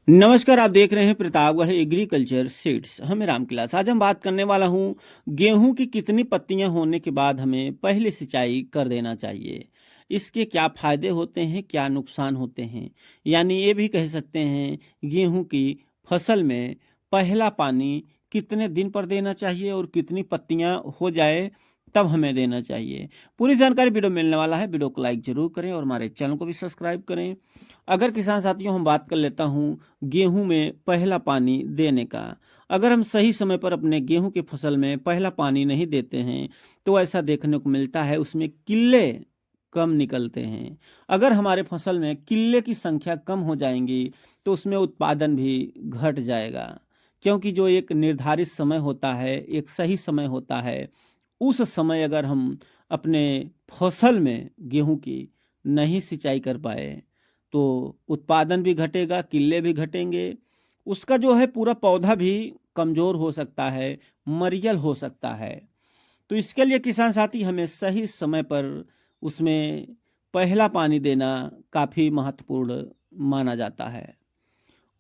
नमस्कार, आप देख रहे हैं प्रतापगढ़ एग्रीकल्चर सीड्स। हमें रामकिलास। आज हम बात करने वाला हूँ गेहूं की कितनी पत्तियां होने के बाद हमें पहले सिंचाई कर देना चाहिए। इसके क्या फायदे होते हैं, क्या नुकसान होते हैं। यानी ये भी कह सकते हैं गेहूं की फसल में पहला पानी कितने दिन पर देना चाहिए और कितनी पत्तियां हो जाए तब हमें देना चाहिए। पूरी जानकारी वीडियो मिलने वाला है। वीडियो को लाइक जरूर करें और हमारे चैनल को भी सब्सक्राइब करें। अगर किसान साथियों हम बात कर लेता हूँ गेहूं में पहला पानी देने का। अगर हम सही समय पर अपने गेहूं की फसल में पहला पानी नहीं देते हैं तो ऐसा देखने को मिलता है उसमें किल्ले कम निकलते हैं। अगर हमारे फसल में किल्ले की संख्या कम हो जाएंगी तो उसमें उत्पादन भी घट जाएगा, क्योंकि जो एक निर्धारित समय होता है, एक सही समय होता है, उस समय अगर हम अपने फसल में गेहूं की नहीं सिंचाई कर पाए तो उत्पादन भी घटेगा, किल्ले भी घटेंगे। उसका जो है पूरा पौधा भी कमज़ोर हो सकता है, मरियल हो सकता है। तो इसके लिए किसान साथी हमें सही समय पर उसमें पहला पानी देना काफ़ी महत्वपूर्ण माना जाता है।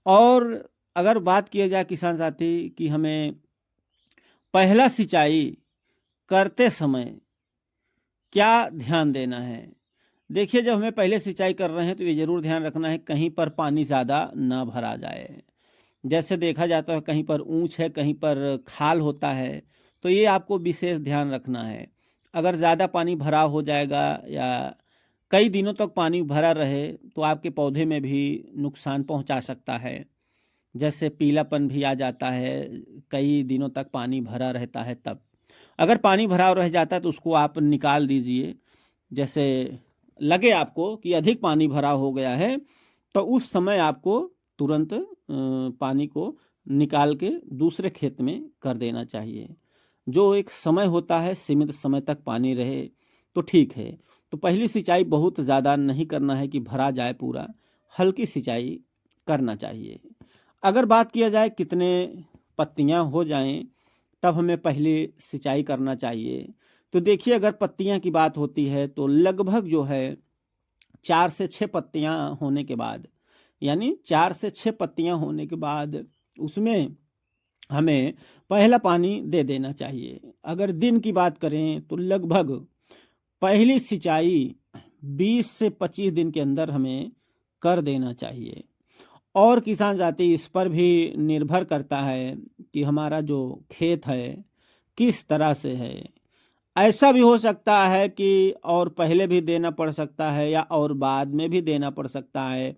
और अगर बात किया जाए किसान साथी कि हमें पहला सिंचाई करते समय क्या ध्यान देना है। देखिए, जब हमें पहले सिंचाई कर रहे हैं तो ये ज़रूर ध्यान रखना है कहीं पर पानी ज़्यादा ना भरा जाए। जैसे देखा जाता है कहीं पर ऊंच है, कहीं पर खाल होता है, तो ये आपको विशेष ध्यान रखना है। अगर ज़्यादा पानी भरा हो जाएगा या कई दिनों तक पानी भरा रहे तो आपके पौधे में भी नुकसान पहुंचा सकता है। जैसे पीलापन भी आ जाता है, कई दिनों तक पानी भरा रहता है तब। अगर पानी भरा रह जाता है तो उसको आप निकाल दीजिए। जैसे लगे आपको कि अधिक पानी भरा हो गया है तो उस समय आपको तुरंत पानी को निकाल के दूसरे खेत में कर देना चाहिए। जो एक समय होता है, सीमित समय तक पानी रहे तो ठीक है। तो पहली सिंचाई बहुत ज़्यादा नहीं करना है कि भरा जाए पूरा, हल्की सिंचाई करना चाहिए। अगर बात किया जाए कितने पत्तियां हो जाएं तब हमें पहली सिंचाई करना चाहिए, तो देखिए अगर पत्तियां की बात होती है तो लगभग जो है 4 से 6 पत्तियां होने के बाद, यानी 4 से 6 पत्तियां होने के बाद उसमें हमें पहला पानी दे देना चाहिए। अगर दिन की बात करें तो लगभग पहली सिंचाई 20 से 25 दिन के अंदर हमें कर देना चाहिए। और किसान साथी इस पर भी निर्भर करता है कि हमारा जो खेत है किस तरह से है। ऐसा भी हो सकता है कि और पहले भी देना पड़ सकता है या और बाद में भी देना पड़ सकता है।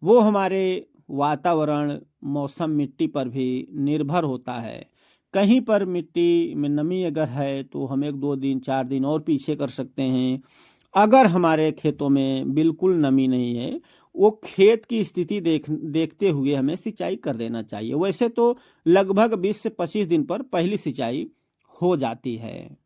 वो हमारे वातावरण, मौसम, मिट्टी पर भी निर्भर होता है। कहीं पर मिट्टी में नमी अगर है तो हम 1-2 दिन 4 दिन और पीछे कर सकते हैं। अगर हमारे खेतों में बिल्कुल नमी नहीं है, वो खेत की स्थिति देखते हुए हमें सिंचाई कर देना चाहिए। वैसे तो लगभग 20 से 25 दिन पर पहली सिंचाई हो जाती है।